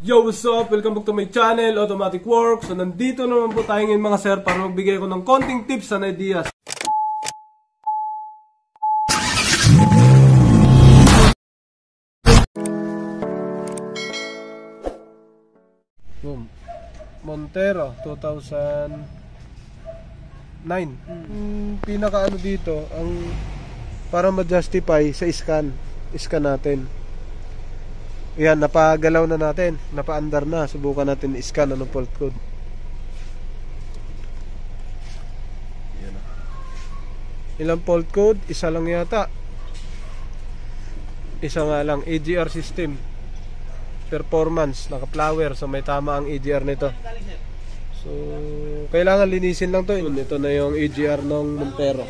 Yo, what's up? Welcome back to my channel, Automatic Works. So, nandito naman po tayo ngayon mga sir para magbigay ko ng konting tips and ideas. Boom. Montero, 2009. Pinaka ano dito, ang para ma-justify sa scan natin. Yan, napagalaw na natin, napa-under na. Subukan natin i-scan anong fault code. Yan. Ilang fault code? Isa lang yata. Isa nga lang, AGR system performance, naka-flower. So may tama ang AGR nito. So kailangan linisin lang to. Ito na yung AGR ng Montero.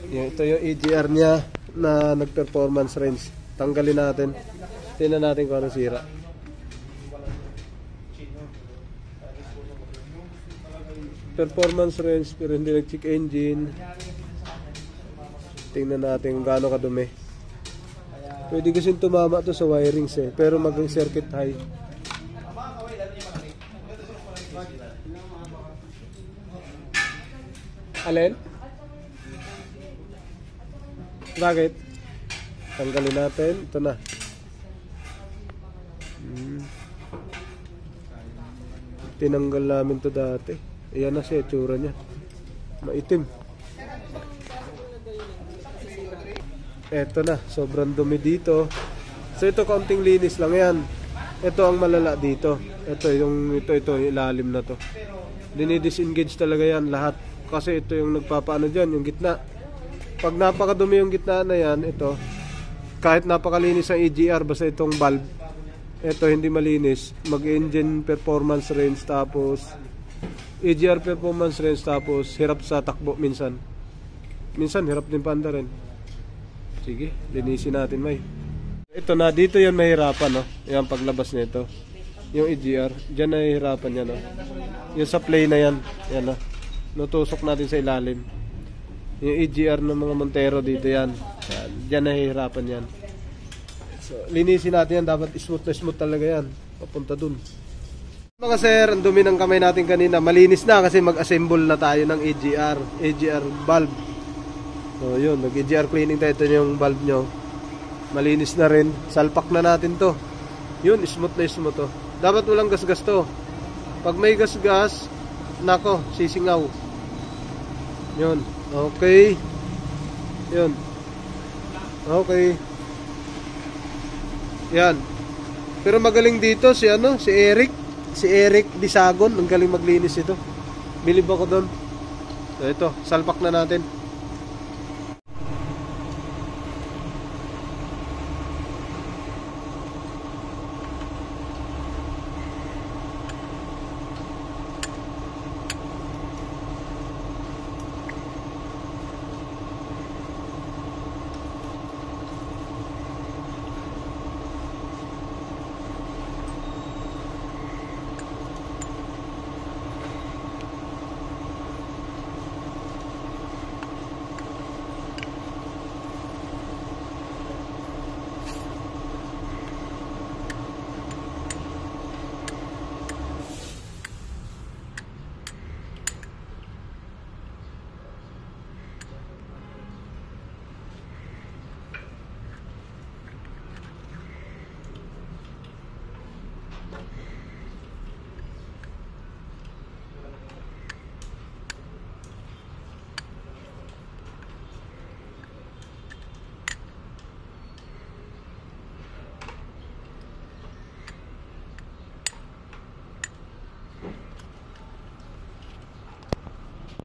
Ito yung AGR niya na nag-performance range. Tanggalin natin. Tingnan natin kung ano sira. Performance range pero hindi nag-check engine. Tingnan natin kung gaano kadumi. Pwede kasi tumama to sa wirings pero mag-circuit high. Alin? Bakit? Tanggalin natin. Ito na. Tinanggal namin to dati. Ayan na siya, itsura niya. Maitim. Eto na, sobrang dumi dito. So ito kaunting linis lang yan. Ito ang malala dito. Ito yung ilalim na to. Dinidisengage talaga yan lahat. Kasi ito yung nagpapaano dyan, yung gitna. Pag napakadumi yung gitna na yan, ito. Kahit napakalinis ang EGR, basta itong valve, ito hindi malinis. Mag-engine performance range tapos EGR performance range tapos hirap sa takbo minsan. Minsan hirap din paanda rin. Sige, linisin natin may. Ito na, dito yan mahirapan, no? Yan paglabas nito. Yung EGR, dyan nahihirapan yan, no? Yung sa play na yan, yan, no? Nutusok natin sa ilalim. Yung EGR ng mga Montero dito yan. Diyan nahihirapan yan. So, linisin natin yan. Dapat smooth na smooth talaga yan. Papunta dun. Mga sir, ang dumi ng kamay natin kanina. Malinis na kasi mag-assemble na tayo ng AGR valve. So yun, mag-AGR cleaning tayo. Ito yung valve nyo. Malinis na rin. Salpak na natin to. Yun, smooth na smooth to. Dapat walang gas-gas to. Pag may gas-gas, nako, sisingaw. Yun. Okay. Yun. Okay. Yan. Pero magaling dito si Eric. Si Eric Disagon. Ang galing maglinis ito. Bilib ako doon. So ito, salpak na natin.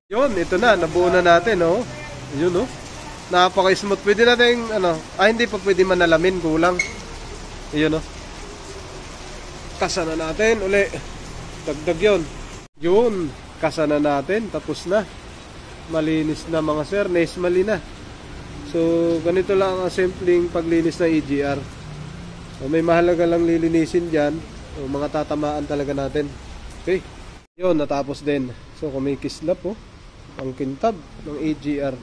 Yun, ito na, nabuo na natin, oh. Yun, oh. Napaka-smooth. Pwede natin, hindi pa pwede manalamin, kulang. Yun, oh. Kasa na natin, uli. Dagdag yun. Yun, kasa na natin, tapos na. Malinis na mga sir, naismali na. So, ganito lang ang simpleng paglinis ng EGR. So, may mahalaga lang lilinisin dyan. So, mga tatamaan talaga natin. Okay. Yun, natapos din. So, kumikislap, oh. Ang kintab ng AGR.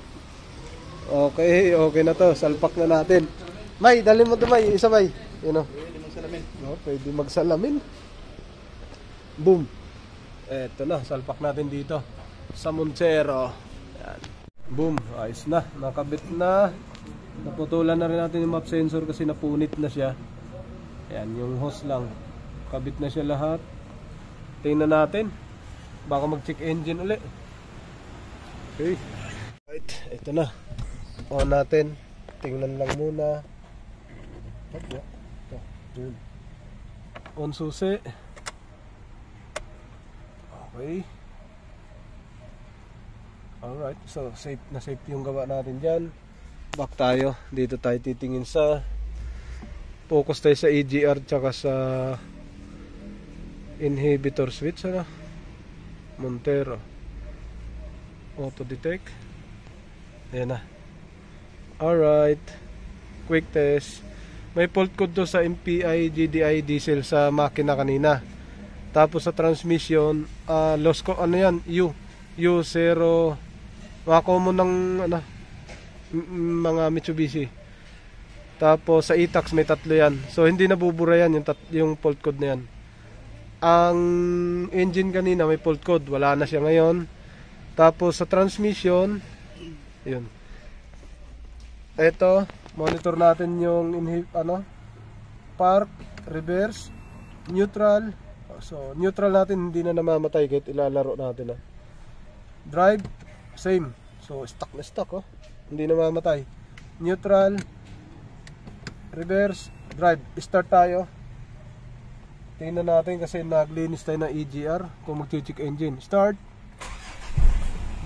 Okay, okay na to. Salpak na natin. May, dali mo to, May. Isa, May. Yun o. salamin. No, pwede magsalamin. Boom. Eto na, salpak natin dito sa Montero. Yan. Boom, ayos na, nakabit na. Naputulan na rin natin yung map sensor kasi napunit na siya. Yan, yung hose lang. Kabit na siya lahat. Tingnan natin. Baka mag-check engine uli. Okay. Right, ito na. On natin. Tingnan lang muna. Ito. On susi. Okay. Alright, so safe na safe yung gawa natin dyan. Back tayo. Dito tayo titingin sa focus tayo sa EGR tsaka sa inhibitor switch. Ano? Montero auto detect. Ayan na. Alright, quick test. May fault code to sa MPI GDI diesel sa makina kanina. Tapos sa transmission loss ko ano yan, U0, mga common ng ano, mga Mitsubishi. Tapos sa E-Tax may tatlo yan. So hindi nabubura yan yung fault code na yan. Ang engine kanina may fault code, wala na siya ngayon. Tapos sa transmission, yun. Ito, monitor natin yung park, reverse, neutral. So neutral natin, hindi na namamatay kahit ilalaro natin. Drive, same. So stuck na stuck, oh. Hindi namamatay. Neutral, reverse, drive. Start tayo. Tingnan natin kasi naglinis tayo ng EGR kung mag-check engine. Start.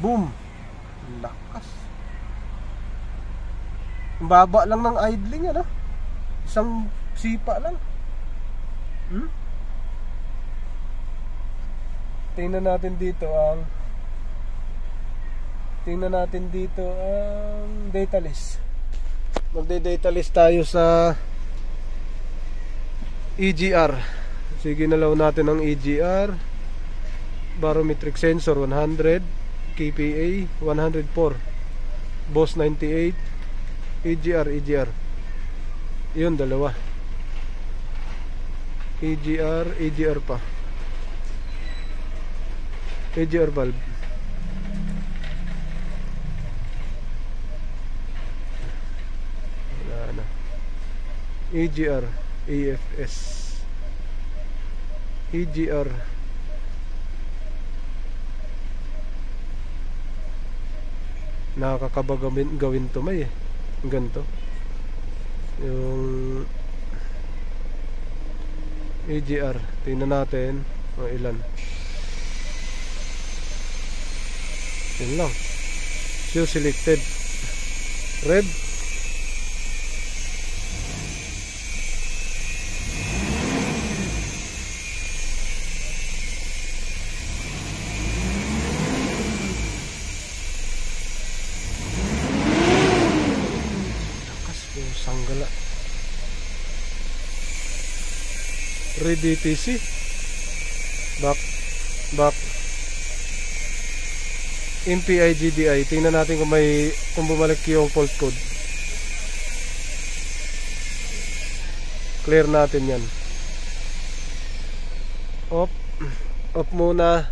Boom. Lakas. Ang baba lang ng idling, ano? Isang sipa lang. Tingnan natin dito ang data list. Magde-data list tayo sa EGR. Sige, nalaw natin ang EGR. Barometric sensor 100, KPA 104, BOSS 98, EGR. Yun, dalawa. EGR pa. EGR valve. Wala na. EGR, AFS. EGR. Nakakaba gawin to may ganito. Yung EGR, tingnan natin mga ilan. Yun lang. Show selected. Red. Lakas po sanggala. Red DTC. Back. MPI GDI. Tingnan natin kung bumalik yung fault code. Clear natin yan. Off muna.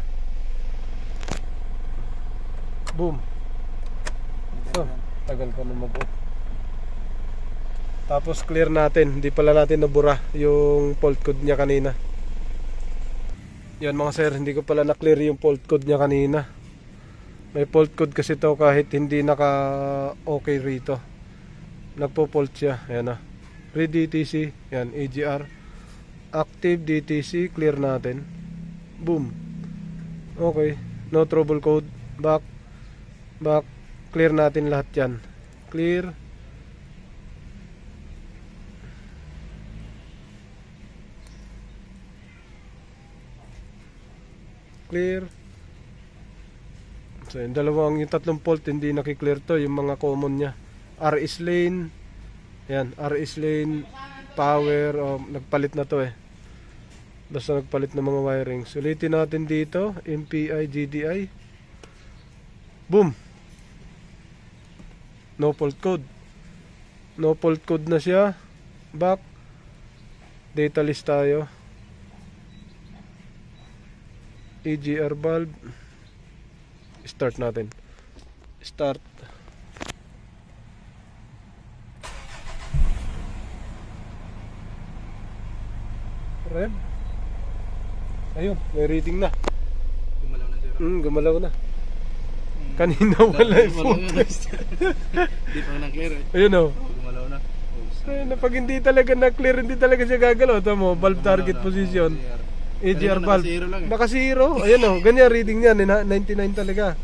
Boom. Oh, tagal pa na mag-off. Tapos clear natin. Hindi pala natin nabura yung fault code niya kanina. Yan mga sir, hindi ko pala na-clear yung fault code niya kanina. May fault code kasi to kahit hindi naka-okay rito. Nagpo-fault siya. Ayan na. Read DTC. Yan, EGR. Active DTC. Clear natin. Boom. Okay. No trouble code. Back. Clear natin lahat yan. Clear. So yung tatlong fault hindi nakiklear to, yung mga common nya. RS lane. Yan, RS lane, power, nagpalit na to basta nagpalit ng mga wiring. Sulitin natin dito, MPI GDI. Boom. No fault code na siya. Back. Data list tayo. EGR valve. Start natin. Start. Rev. Ayun, may reading na. Gumalaw na sir. Gumalaw na. Kanina wala yung focus. Hindi pa na-clear eh. Ayun o. Gumalaw na. Ayun, pag hindi talaga na-clear, hindi talaga siya gagalaw. Tama mo, valve target position. AGR valve. Naka-zero lang eh. Naka-zero. Ayun o, ganyan reading niya. 99 talaga.